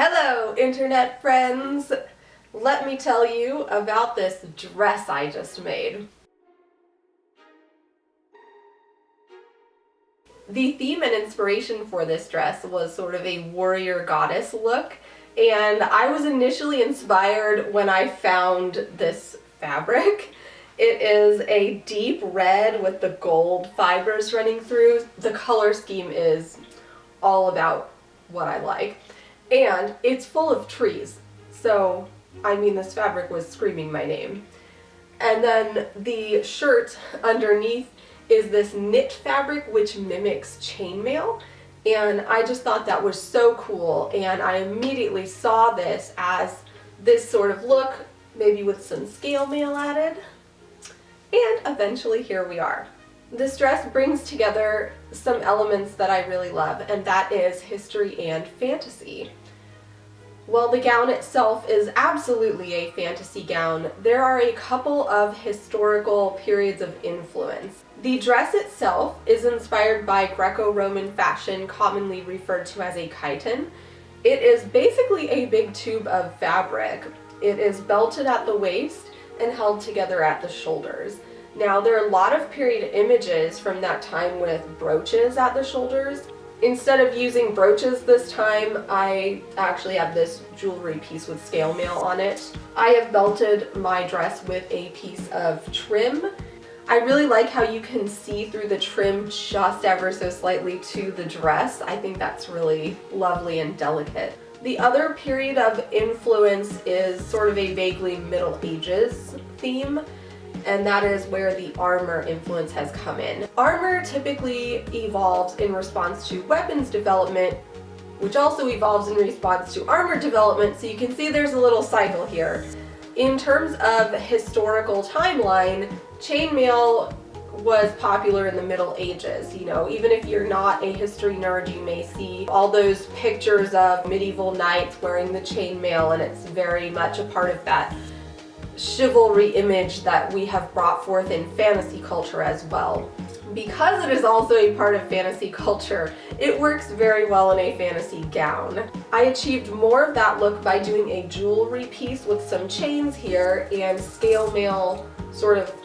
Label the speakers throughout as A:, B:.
A: Hello, internet friends! Let me tell you about this dress I just made. The theme and inspiration for this dress was sort of a warrior goddess look, and I was initially inspired when I found this fabric. It is a deep red with the gold fibers running through. The color scheme is all about what I like. And it's full of trees, so I mean this fabric was screaming my name. And then the shirt underneath is this knit fabric which mimics chainmail, and I just thought that was so cool, and I immediately saw this as this sort of look, maybe with some scale mail added, and eventually here we are. This dress brings together some elements that I really love, and that is history and fantasy. While the gown itself is absolutely a fantasy gown, there are a couple of historical periods of influence. The dress itself is inspired by Greco-Roman fashion, commonly referred to as a chiton. It is basically a big tube of fabric. It is belted at the waist and held together at the shoulders. Now, there are a lot of period images from that time with brooches at the shoulders. Instead of using brooches this time, I actually have this jewelry piece with scale mail on it. I have belted my dress with a piece of trim. I really like how you can see through the trim just ever so slightly to the dress. I think that's really lovely and delicate. The other period of influence is sort of a vaguely Middle Ages theme, and that is where the armor influence has come in. Armor typically evolves in response to weapons development, which also evolves in response to armor development, so you can see there's a little cycle here. In terms of historical timeline, chainmail was popular in the Middle Ages. You know, even if you're not a history nerd, you may see all those pictures of medieval knights wearing the chainmail, and it's very much a part of that chivalry image that we have brought forth in fantasy culture as well. Because it is also a part of fantasy culture, it works very well in a fantasy gown. I achieved more of that look by doing a jewelry piece with some chains here and scale mail sort of,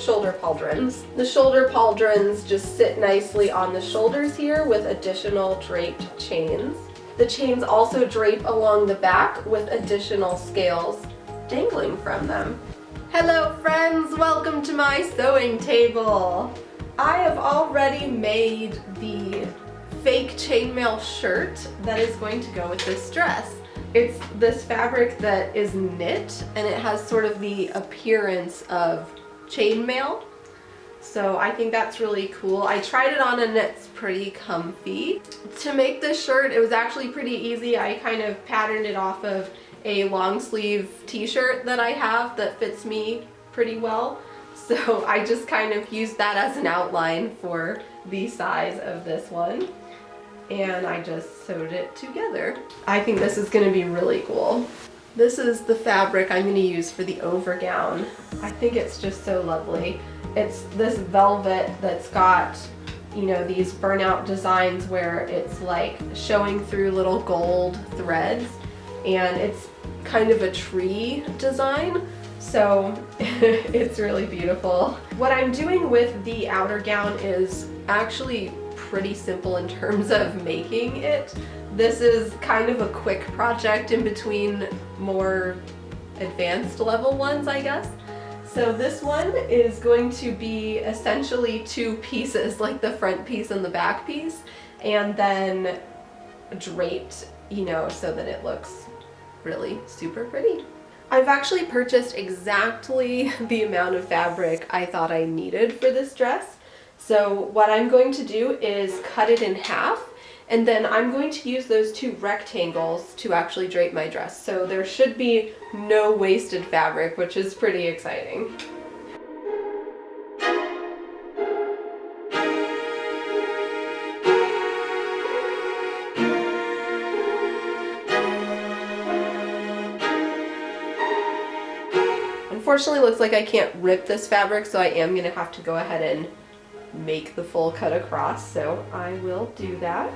A: shoulder pauldrons. The shoulder pauldrons just sit nicely on the shoulders here with additional draped chains. The chains also drape along the back with additional scales dangling from them. Hello friends, welcome to my sewing table. I have already made the fake chainmail shirt that is going to go with this dress. It's this fabric that is knit, and it has sort of the appearance of chainmail. So I think that's really cool. I tried it on and it's pretty comfy. To make this shirt, it was actually pretty easy. I kind of patterned it off of a long sleeve t-shirt that I have that fits me pretty well. So I just kind of used that as an outline for the size of this one, and I just sewed it together. I think this is going to be really cool. This is the fabric I'm going to use for the overgown. I think it's just so lovely. It's this velvet that's got, these burnout designs where it's like showing through little gold threads, and it's kind of a tree design, so it's really beautiful. What I'm doing with the outer gown is actually pretty simple in terms of making it. This is kind of a quick project in between more advanced level ones, I guess. So this one is going to be essentially two pieces, like the front piece and the back piece, and then draped, so that it looks really super pretty. I've actually purchased exactly the amount of fabric I thought I needed for this dress. So what I'm going to do is cut it in half, and then I'm going to use those two rectangles to actually drape my dress. So there should be no wasted fabric, which is pretty exciting. Unfortunately, looks like I can't rip this fabric, so I am going to have to go ahead and make the full cut across, so I will do that.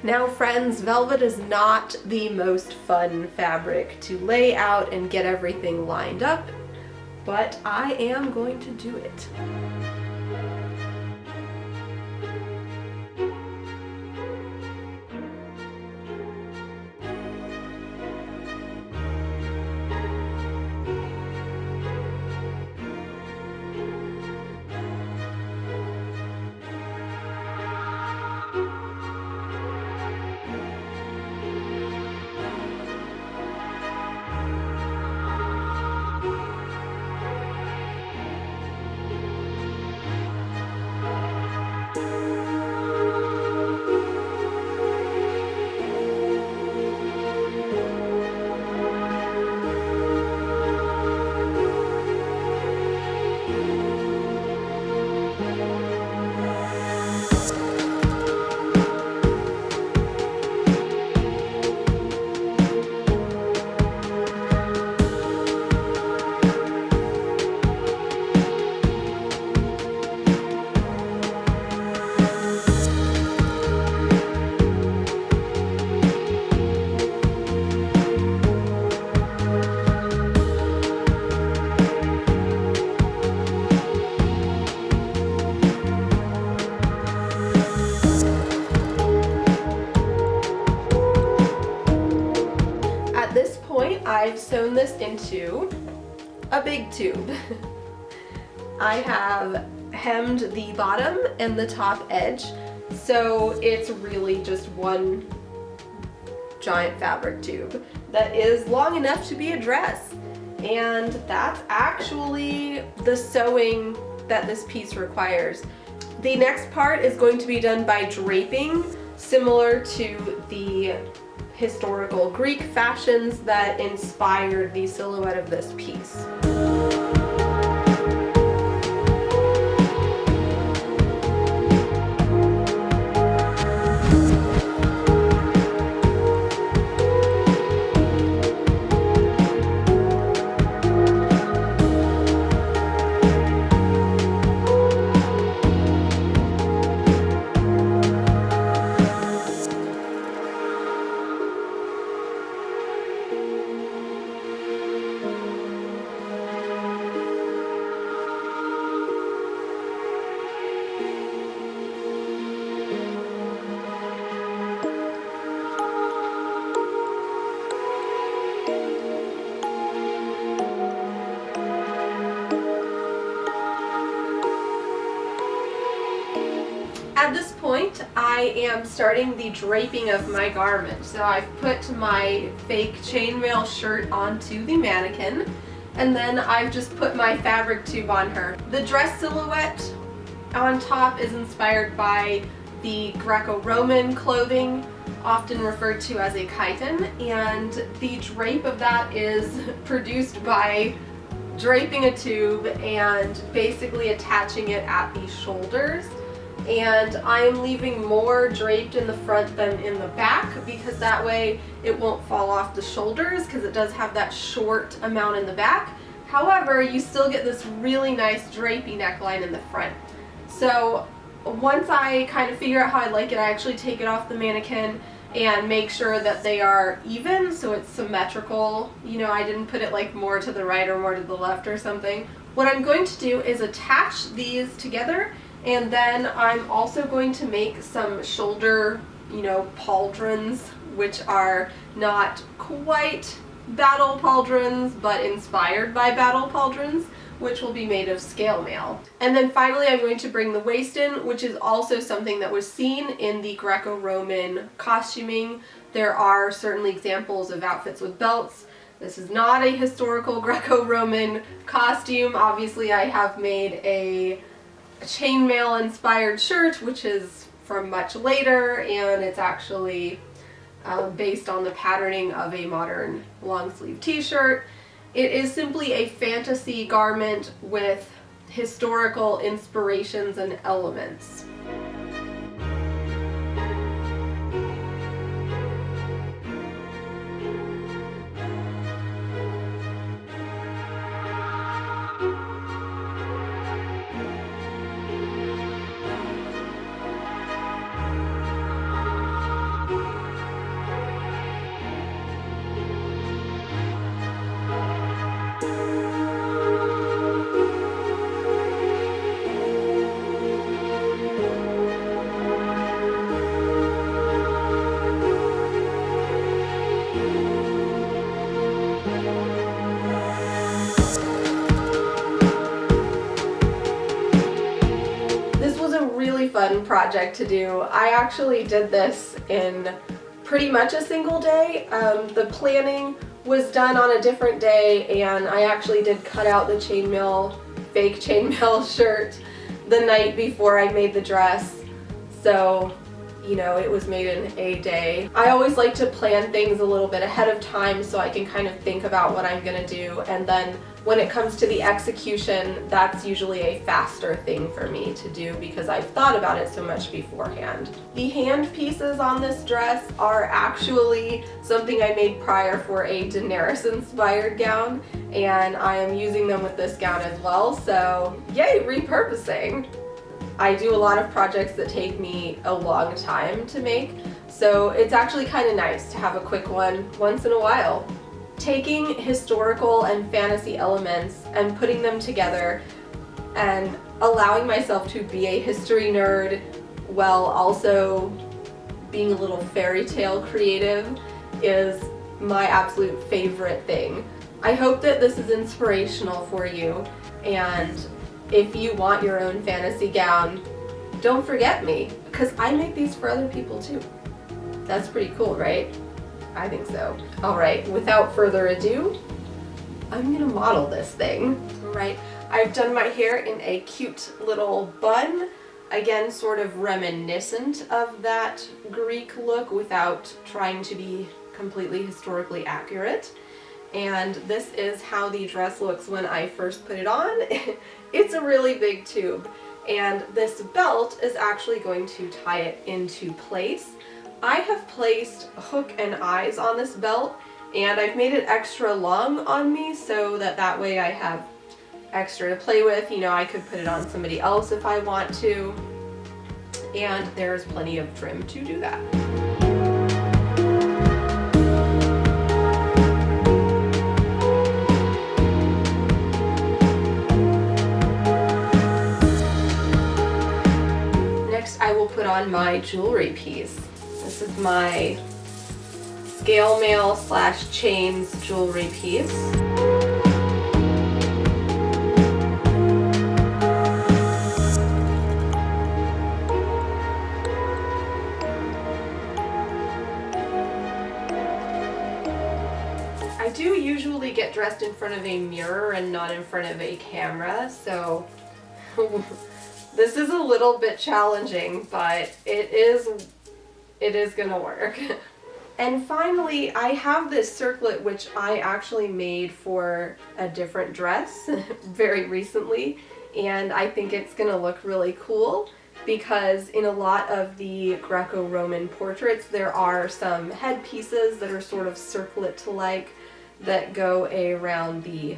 A: Now friends, velvet is not the most fun fabric to lay out and get everything lined up, but I am going to do it. I've sewn this into a big tube. I have hemmed the bottom and the top edge, so it's really just one giant fabric tube that is long enough to be a dress. And that's actually the sewing that this piece requires. The next part is going to be done by draping, similar to the historical Greek fashions that inspired the silhouette of this piece. At this point, I am starting the draping of my garment. So I've put my fake chainmail shirt onto the mannequin, and then I've just put my fabric tube on her. The dress silhouette on top is inspired by the Greco-Roman clothing, often referred to as a chiton, and the drape of that is produced by draping a tube and basically attaching it at the shoulders. And I am leaving more draped in the front than in the back because that way it won't fall off the shoulders, because it does have that short amount in the back. However, you still get this really nice drapey neckline in the front. So once I kind of figure out how I like it, I actually take it off the mannequin and make sure that they are even, so it's symmetrical. You know, I didn't put it like more to the right or more to the left or something. What I'm going to do is attach these together, and then I'm also going to make some shoulder, pauldrons, which are not quite battle pauldrons, but inspired by battle pauldrons, which will be made of scale mail. And then finally I'm going to bring the waist in, which is also something that was seen in the Greco-Roman costuming. There are certainly examples of outfits with belts. This is not a historical Greco-Roman costume. Obviously I have made a chainmail inspired shirt, which is from much later, and it's actually based on the patterning of a modern long sleeve t-shirt. It is simply a fantasy garment with historical inspirations and elements. project to do. I actually did this in pretty much a single day. The planning was done on a different day, and I actually did cut out the fake chainmail shirt the night before I made the dress. So, you know, it was made in a day. I always like to plan things a little bit ahead of time so I can kind of think about what I'm gonna do, and then when it comes to the execution, that's usually a faster thing for me to do because I've thought about it so much beforehand. The hand pieces on this dress are actually something I made prior for a Daenerys inspired gown, and I am using them with this gown as well, so yay, repurposing. I do a lot of projects that take me a long time to make, so it's actually kind of nice to have a quick one once in a while. Taking historical and fantasy elements and putting them together and allowing myself to be a history nerd while also being a little fairy tale creative is my absolute favorite thing. I hope that this is inspirational for you, and if you want your own fantasy gown, don't forget me, because I make these for other people too. That's pretty cool, right? I think so. Alright, without further ado, I'm gonna model this thing. Alright, I've done my hair in a cute little bun, again sort of reminiscent of that Greek look without trying to be completely historically accurate. And this is how the dress looks when I first put it on. It's a really big tube, and this belt is actually going to tie it into place. I have placed hook and eyes on this belt, and I've made it extra long on me so that way I have extra to play with. You know, I could put it on somebody else if I want to, and there's plenty of trim to do that. Next, I will put on my jewelry piece. This is my scale mail / chains jewelry piece. I do usually get dressed in front of a mirror and not in front of a camera, so this is a little bit challenging, but it is gonna work. And finally, I have this circlet which I actually made for a different dress very recently, and I think it's gonna look really cool because in a lot of the Greco-Roman portraits there are some headpieces that are sort of circlet-like that go around the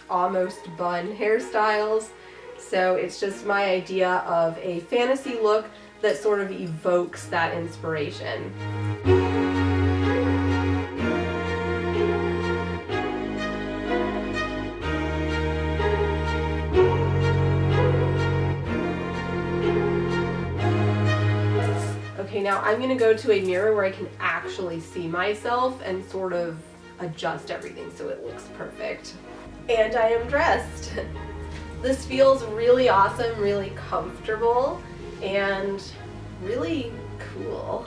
A: almost bun hairstyles. So it's just my idea of a fantasy look that sort of evokes that inspiration. Okay, now I'm gonna go to a mirror where I can actually see myself and sort of adjust everything so it looks perfect. And I am dressed. This feels really awesome, really comfortable, and really cool.